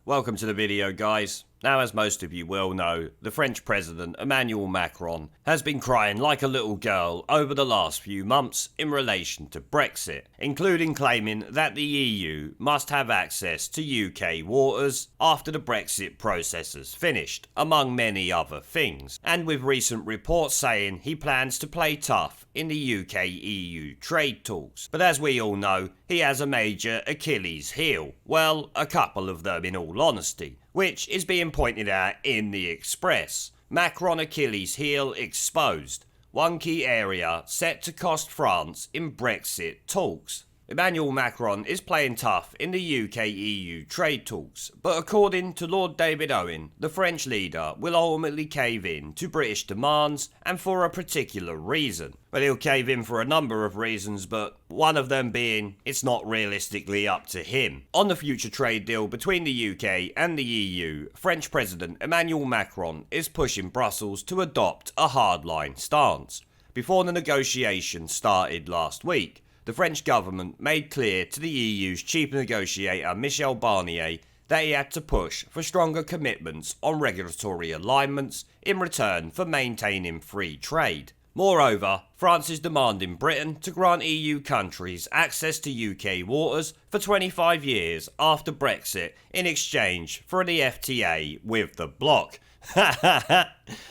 Welcome to the video, guys. Now, as most of you will know, the French President Emmanuel Macron has been crying like a little girl over the last few months in relation to Brexit, including claiming that the EU must have access to UK waters after the Brexit process is finished, among many other things, and with recent reports saying he plans to play tough in the UK-EU trade talks. But as we all know, he has a major Achilles heel. Well, a couple of them in all honesty, which is being pointed out in the Express. Macron Achilles heel exposed. One key area set to cost France in Brexit talks. Emmanuel Macron is playing tough in the UK-EU trade talks, but according to Lord David Owen, the French leader will ultimately cave in to British demands and for a particular reason. Well, he'll cave in for a number of reasons, but one of them being it's not realistically up to him. On the future trade deal between the UK and the EU, French President Emmanuel Macron is pushing Brussels to adopt a hardline stance. Before the negotiations started last week, the French government made clear to the EU's chief negotiator Michel Barnier that he had to push for stronger commitments on regulatory alignments in return for maintaining free trade. Moreover, France is demanding Britain to grant EU countries access to UK waters for 25 years after Brexit in exchange for the FTA with the bloc. Oh,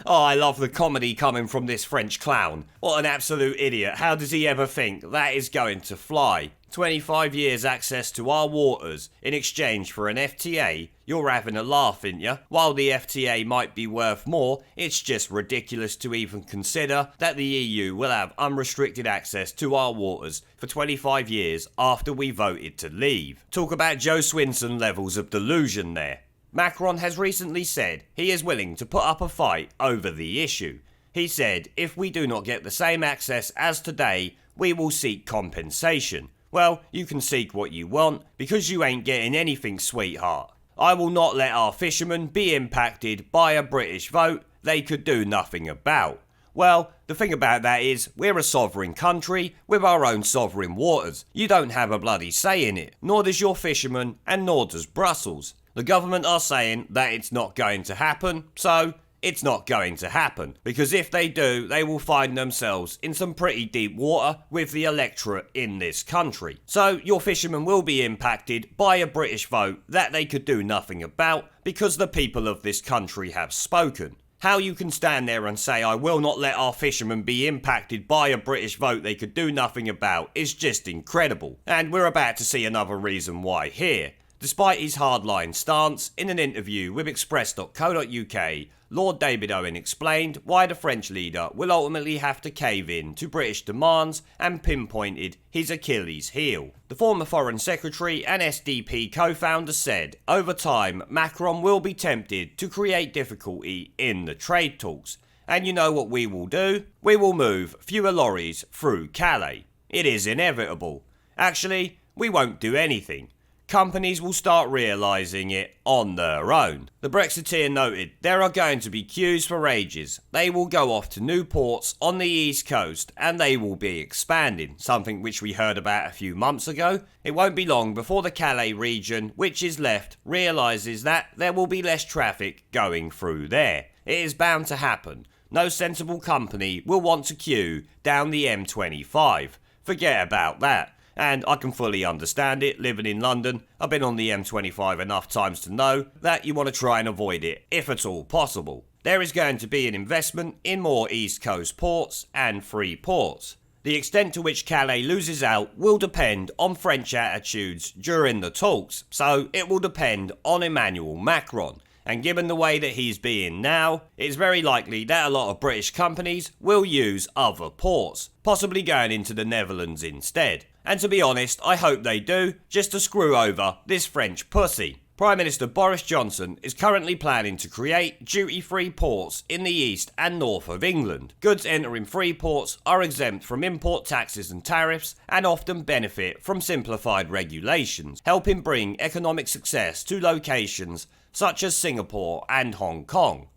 I love the comedy coming from this French clown. What an absolute idiot. How does he ever think that is going to fly? 25 years access to our waters in exchange for an FTA? You're having a laugh, ain't ya? While the FTA might be worth more, it's just ridiculous to even consider that the EU will have unrestricted access to our waters for 25 years after we voted to leave. Talk about Joe Swinson levels of delusion there. Macron has recently said he is willing to put up a fight over the issue. He said, if we do not get the same access as today, we will seek compensation. Well, you can seek what you want, because you ain't getting anything, sweetheart. I will not let our fishermen be impacted by a British vote they could do nothing about. Well, the thing about that is, we're a sovereign country with our own sovereign waters. You don't have a bloody say in it, nor does your fisherman, and nor does Brussels. The government are saying that it's not going to happen, so it's not going to happen. Because if they do, they will find themselves in some pretty deep water with the electorate in this country. So your fishermen will be impacted by a British vote that they could do nothing about because the people of this country have spoken. How you can stand there and say, I will not let our fishermen be impacted by a British vote they could do nothing about is just incredible. And we're about to see another reason why here. Despite his hardline stance, in an interview with Express.co.uk, Lord David Owen explained why the French leader will ultimately have to cave in to British demands and pinpointed his Achilles heel. The former Foreign Secretary and SDP co-founder said, over time, Macron will be tempted to create difficulty in the trade talks. And you know what we will do? We will move fewer lorries through Calais. It is inevitable. Actually, we won't do anything. Companies will start realising it on their own. The Brexiteer noted there are going to be queues for ages. They will go off to new ports on the east coast and they will be expanding, something which we heard about a few months ago. It won't be long before the Calais region, which is left, realises that there will be less traffic going through there. It is bound to happen. No sensible company will want to queue down the M25. Forget about that. And I can fully understand it, living in London. I've been on the M25 enough times to know that you want to try and avoid it, if at all possible. There is going to be an investment in more East Coast ports and free ports. The extent to which Calais loses out will depend on French attitudes during the talks, so it will depend on Emmanuel Macron. And given the way that he's being now, it's very likely that a lot of British companies will use other ports, possibly going into the Netherlands instead. And to be honest, I hope they do, just to screw over this French pussy. Prime Minister Boris Johnson is currently planning to create duty-free ports in the east and north of England. Goods entering free ports are exempt from import taxes and tariffs and often benefit from simplified regulations, helping bring economic success to locations such as Singapore and Hong Kong.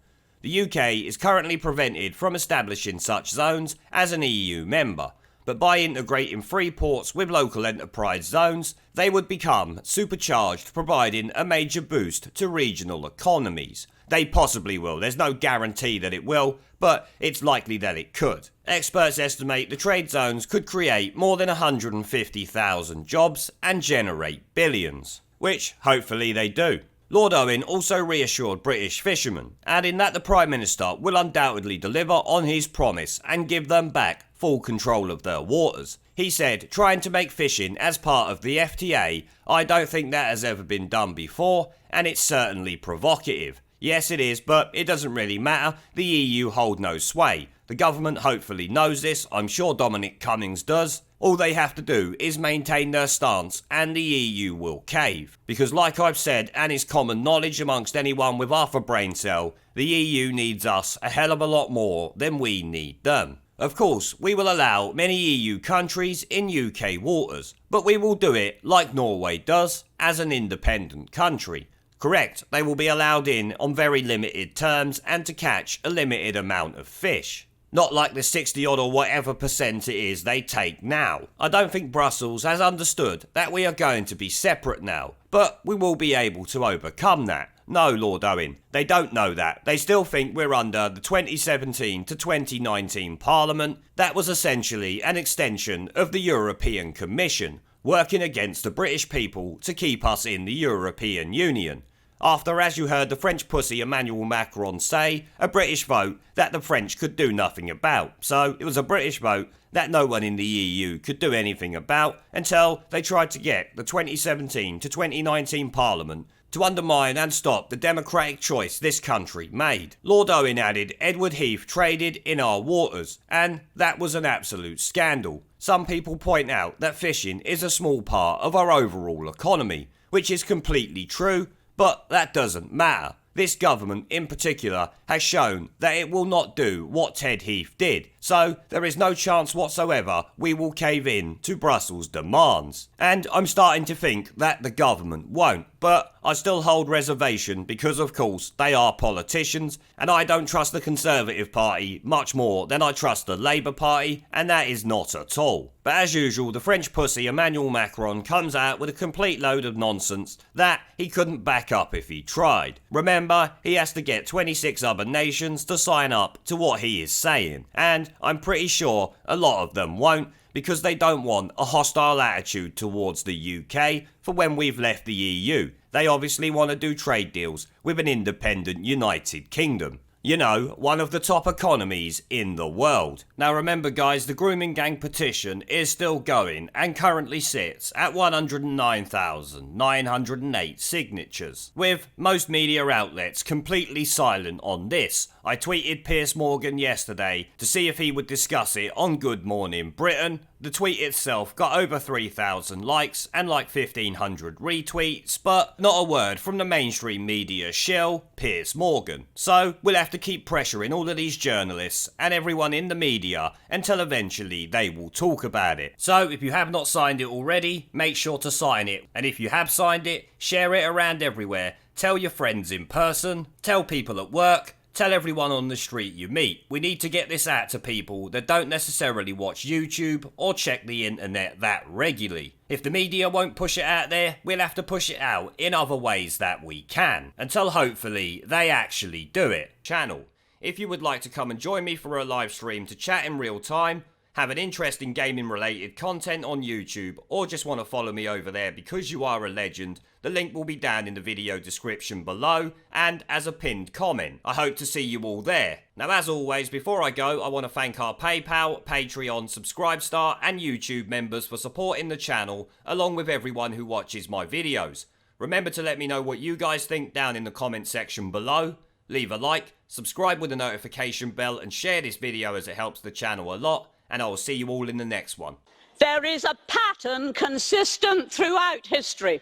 The UK is currently prevented from establishing such zones as an EU member, but by integrating free ports with local enterprise zones, they would become supercharged, providing a major boost to regional economies. They possibly will, there's no guarantee that it will, but it's likely that it could. Experts estimate the trade zones could create more than 150,000 jobs and generate billions, which hopefully they do. Lord Owen also reassured British fishermen, adding that the Prime Minister will undoubtedly deliver on his promise and give them back full control of their waters. He said, trying to make fishing as part of the FTA, I don't think that has ever been done before, and it's certainly provocative. Yes, it is, but it doesn't really matter. The EU hold no sway. The government hopefully knows this. I'm sure Dominic Cummings does. All they have to do is maintain their stance and the EU will cave. Because like I've said, and is common knowledge amongst anyone with half a brain cell, the EU needs us a hell of a lot more than we need them. Of course, we will allow many EU countries in UK waters, but we will do it like Norway does, as an independent country. Correct, they will be allowed in on very limited terms and to catch a limited amount of fish. Not like the 60 odd or whatever percent it is they take now. I don't think Brussels has understood that we are going to be separate now, but we will be able to overcome that. No, Lord Owen, they don't know that. They still think we're under the 2017 to 2019 Parliament. That was essentially an extension of the European Commission, working against the British people to keep us in the European Union. After, as you heard the French pussy Emmanuel Macron say, a British vote that the French could do nothing about. So it was a British vote that no one in the EU could do anything about until they tried to get the 2017 to 2019 Parliament to undermine and stop the democratic choice this country made. Lord Owen added Edward Heath traded in our waters, and that was an absolute scandal. Some people point out that fishing is a small part of our overall economy, which is completely true, but that doesn't matter. This government in particular has shown that it will not do what Ted Heath did, so there is no chance whatsoever we will cave in to Brussels' demands. And I'm starting to think that the government won't, but I still hold reservation because of course they are politicians and I don't trust the Conservative Party much more than I trust the Labour Party, and that is not at all. But as usual, the French pussy Emmanuel Macron comes out with a complete load of nonsense that he couldn't back up if he tried. Remember, he has to get 26 other nations to sign up to what he is saying, and I'm pretty sure a lot of them won't, because they don't want a hostile attitude towards the UK for when we've left the EU. They obviously want to do trade deals with an independent United Kingdom. You know, one of the top economies in the world. Now remember guys, the grooming gang petition is still going and currently sits at 109,908 signatures, with most media outlets completely silent on this. I tweeted Piers Morgan yesterday to see if he would discuss it on Good Morning Britain. The tweet itself got over 3,000 likes and like 1,500 retweets, but not a word from the mainstream media shill, Piers Morgan. So we'll have to keep pressuring all of these journalists and everyone in the media until eventually they will talk about it. So if you have not signed it already, make sure to sign it. And if you have signed it, share it around everywhere. Tell your friends in person, tell people at work, tell everyone on the street you meet. We need to get this out to people that don't necessarily watch YouTube or check the internet that regularly. If the media won't push it out there, we'll have to push it out in other ways that we can, until hopefully they actually do it. Channel. If you would like to come and join me for a live stream to chat in real time, have an interest in gaming related content on YouTube, or just want to follow me over there because you are a legend, the link will be down in the video description below and as a pinned comment. I hope to see you all there. Now as always, before I go, I want to thank our PayPal, Patreon, Subscribestar and YouTube members for supporting the channel, along with everyone who watches my videos. Remember to let me know what you guys think down in the comment section below. Leave a like, subscribe with the notification bell and share this video as it helps the channel a lot. And I will see you all in the next one. There is a pattern consistent throughout history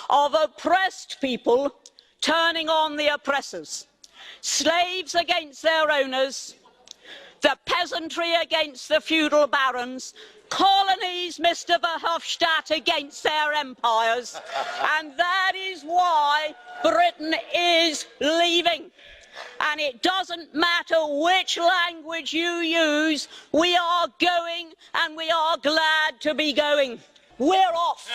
of oppressed people turning on the oppressors. Slaves against their owners, the peasantry against the feudal barons, colonies, Mr. Verhofstadt, against their empires. And that is why Britain is leaving. And it doesn't matter which language you use, we are going and we are glad to be going. We're off.